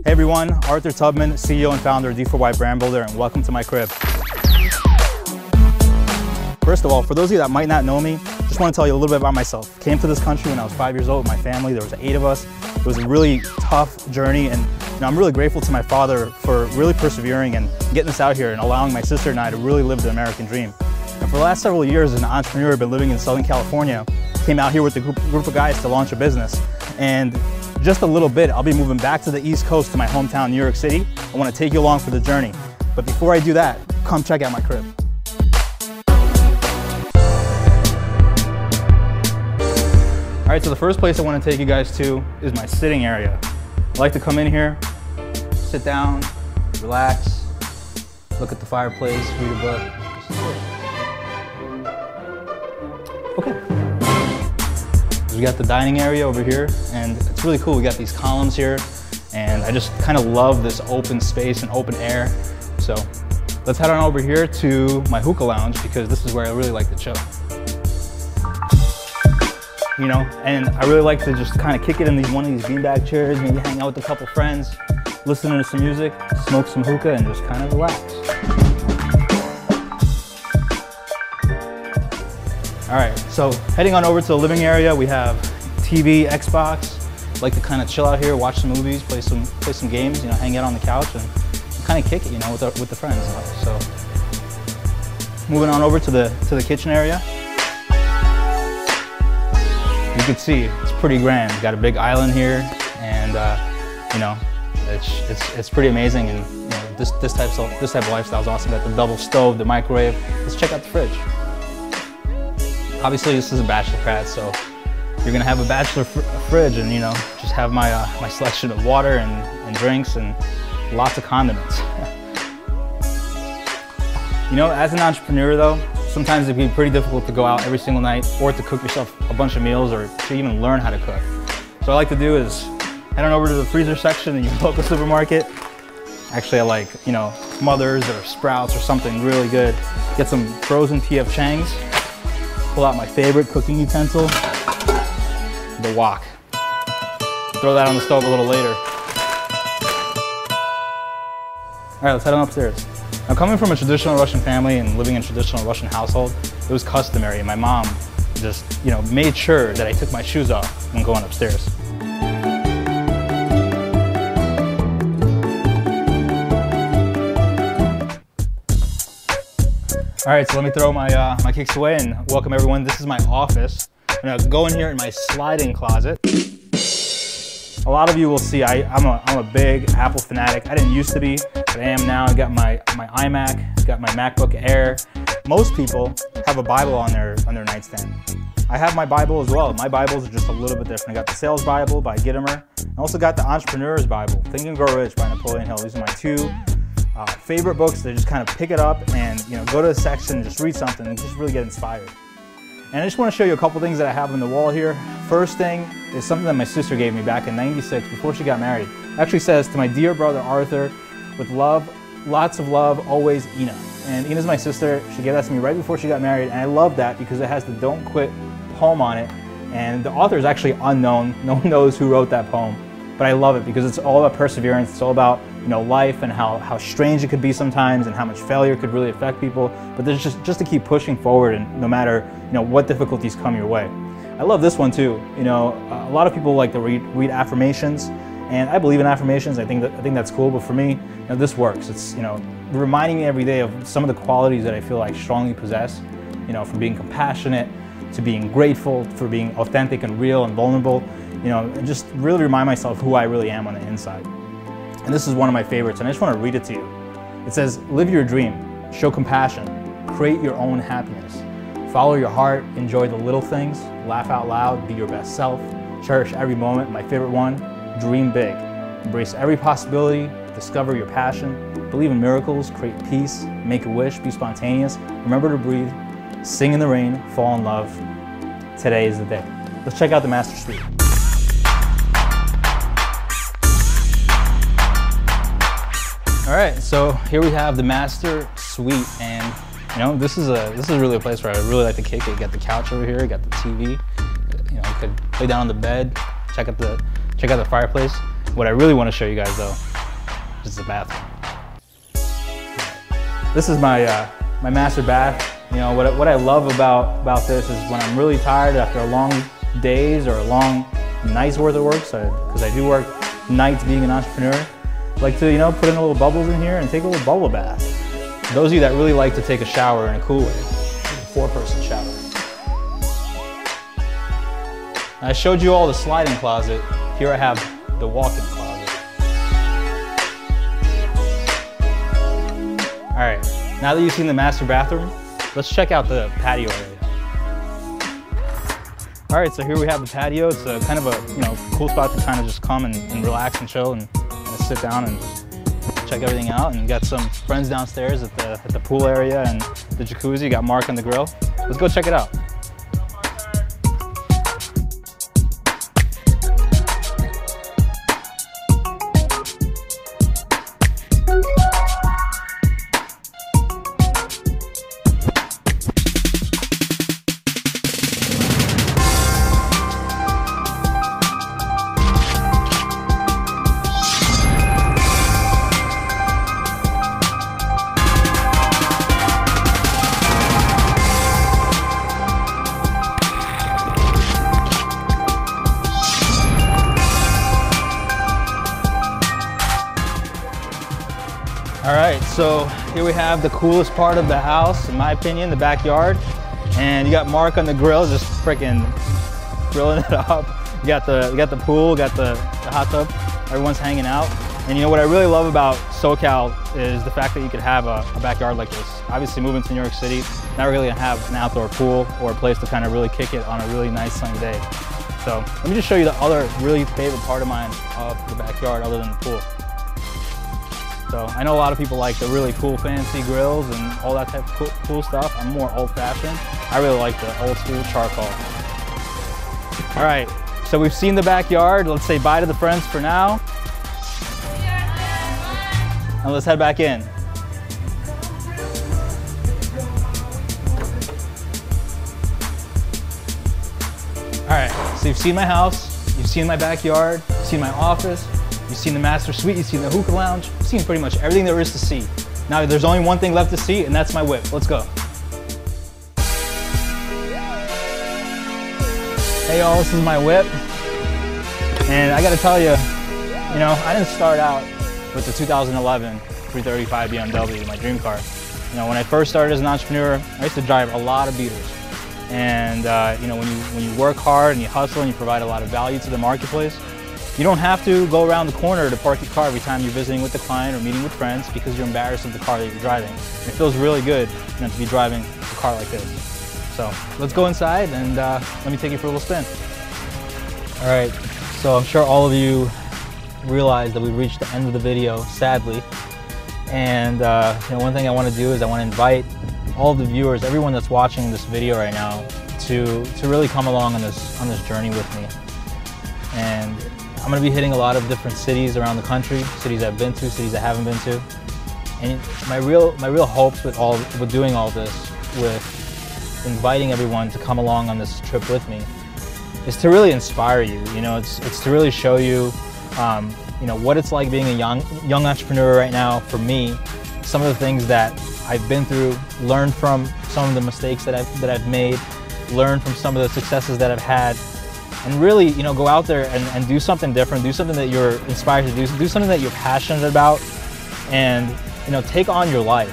Hey everyone, Arthur Tubman, CEO and founder of D4Y Brand Builder, and welcome to my crib. First of all, for those of you that might not know me, just want to tell you a little bit about myself. Came to this country when I was 5 years old with my family. There was 8 of us. It was a really tough journey, and I'm really grateful to my father for really persevering and getting us out here and allowing my sister and I to really live the American dream. And for the last several years as an entrepreneur, I've been living in Southern California. Came out here with a group of guys to launch a business. And just a little bit, I'll be moving back to the East Coast to my hometown, New York City. I want to take you along for the journey. But before I do that, come check out my crib. All right, so the first place I want to take you guys to is my sitting area. I like to come in here, sit down, relax, look at the fireplace, read a book. Okay. We got the dining area over here, and it's really cool. We got these columns here, and I just kind of love this open space and open air. So let's head on over here to my hookah lounge, because this is where I really like to chill. You know, and I really like to just kind of kick it in one of these beanbag chairs, maybe hang out with a couple friends, listen to some music, smoke some hookah, and just kind of relax. All right, so heading on over to the living area, we have TV, Xbox. Like to kind of chill out here, watch some movies, play some games, you know, hang out on the couch and kind of kick it, you know, with the friends. So moving on over to the kitchen area. You can see it's pretty grand. We've got a big island here, and you know, it's pretty amazing. And you know, this type of lifestyle is awesome. Got the double stove, the microwave. Let's check out the fridge. Obviously, this is a bachelor pad, so you're gonna have a bachelor fridge, and you know, just have my my selection of water and drinks and lots of condiments. You know, as an entrepreneur though, sometimes it can be pretty difficult to go out every single night or to cook yourself a bunch of meals or to even learn how to cook. So what I like to do is head on over to the freezer section in your local supermarket. Actually, I like, you know, Mother's or Sprouts or something really good. Get some frozen P.F. Chang's. Pull out my favorite cooking utensil, the wok. Throw that on the stove a little later. All right, let's head on upstairs. Now, coming from a traditional Russian family and living in a traditional Russian household, it was customary. My mom just, you know, made sure that I took my shoes off when going upstairs. All right, so let me throw my kicks away and welcome everyone. This is my office. I'm gonna go in here in my sliding closet. A lot of you will see I'm a big Apple fanatic. I didn't used to be, but I am now. I got my iMac, got my MacBook Air. Most people have a Bible on their nightstand. I have my Bible as well. My Bibles are just a little bit different. I got the Sales Bible by Gittimer. I also got the Entrepreneur's Bible, Think and Grow Rich by Napoleon Hill. These are my 2 favorite books. They just kind of pick it up and, you know, go to a section and just read something and just really get inspired. And I just want to show you a couple things that I have on the wall here. First thing is something that my sister gave me back in '96 before she got married. It actually says, "To my dear brother Arthur, with love, lots of love, always Ina." And Ina's my sister. She gave that to me right before she got married, and I love that because it has the "Don't Quit" poem on it. And the author is actually unknown. No one knows who wrote that poem. But I love it because it's all about perseverance. It's all about, you know, life and how strange it could be sometimes and how much failure could really affect people. But there's just to keep pushing forward, and no matter, you know, what difficulties come your way. I love this one too. You know, a lot of people like to read affirmations, and I believe in affirmations. I think that's cool. But for me, you know, this works. It's, you know, reminding me every day of some of the qualities that I feel I strongly possess. You know, from being compassionate to being grateful, for being authentic and real and vulnerable. You know, and just really remind myself who I really am on the inside. And this is one of my favorites, and I just want to read it to you. It says, "Live your dream, show compassion, create your own happiness. Follow your heart, enjoy the little things, laugh out loud, be your best self, cherish every moment." My favorite one, "Dream big, embrace every possibility, discover your passion, believe in miracles, create peace, make a wish, be spontaneous, remember to breathe, sing in the rain, fall in love. Today is the day." Let's check out the master suite. All right, so here we have the master suite, and you know, this is really a place where I really like to kick it. You got the couch over here, you got the TV. You know, you could lay down on the bed, check out the fireplace. What I really want to show you guys though it's the bathroom. This is my my master bath. You know, what I love about this is when I'm really tired after a long days or a long night's worth of work, because I do work nights being an entrepreneur, I like to, you know, put in a little bubbles in here and take a little bubble bath. Those of you that really like to take a shower in a cool way, a 4-person shower. I showed you all the sliding closet. Here I have the walk-in closet. All right, now that you've seen the master bathroom, let's check out the patio area. All right, so here we have the patio. It's a kind of a, you know, cool spot to kind of just come and relax and chill and sit down and check everything out. And you got some friends downstairs at the pool area and the jacuzzi. You got Mark on the grill. Let's go check it out. All right, so here we have the coolest part of the house, in my opinion, the backyard. And you got Mark on the grill, just freaking grilling it up. You got the pool, got the hot tub, everyone's hanging out. And you know what I really love about SoCal is the fact that you could have a backyard like this. Obviously moving to New York City, not really gonna have an outdoor pool or a place to kind of really kick it on a really nice sunny day. So let me just show you the other really favorite part of mine of the backyard other than the pool. So I know a lot of people like the really cool fancy grills and all that type of cool stuff. I'm more old-fashioned. I really like the old school charcoal. All right, so we've seen the backyard. Let's say bye to the friends for now. And let's head back in. All right, so you've seen my house, you've seen my backyard, you've seen my office, you've seen the master suite, you've seen the hookah lounge, you've seen pretty much everything there is to see. Now there's only one thing left to see, and that's my whip. Let's go. Hey y'all, this is my whip. And I gotta tell you, you know, I didn't start out with the 2011 335 BMW, my dream car. You know, when I first started as an entrepreneur, I used to drive a lot of beaters. And you know, when you work hard and you hustle and you provide a lot of value to the marketplace, you don't have to go around the corner to park your car every time you're visiting with the client or meeting with friends because you're embarrassed of the car that you're driving. And it feels really good, you know, to be driving a car like this. So let's go inside and let me take you for a little spin. All right, so I'm sure all of you realize that we've reached the end of the video, sadly. And you know, one thing I want to do is I want to invite all of the viewers, everyone that's watching this video right now, to really come along on this journey with me. And I'm going to be hitting a lot of different cities around the country, cities I've been to, cities I haven't been to. And my real hopes with doing all this, with inviting everyone to come along on this trip with me, is to really inspire you. You know, it's to really show you, you know, what it's like being a young entrepreneur right now. For me, some of the things that I've been through, learn from some of the mistakes that I've made, learn from some of the successes that I've had. And really, you know, go out there and do something different, do something that you're inspired to do something that you're passionate about, and, you know, take on your life.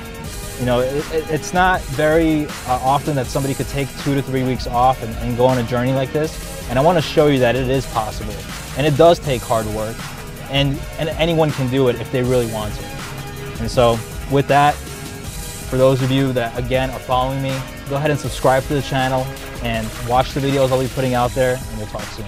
You know, it's not very often that somebody could take 2 to 3 weeks off and go on a journey like this. And I want to show you that it is possible. And it does take hard work. And anyone can do it if they really want to. And so with that, for those of you that, again, are following me, go ahead and subscribe to the channel and watch the videos I'll be putting out there, and we'll talk soon.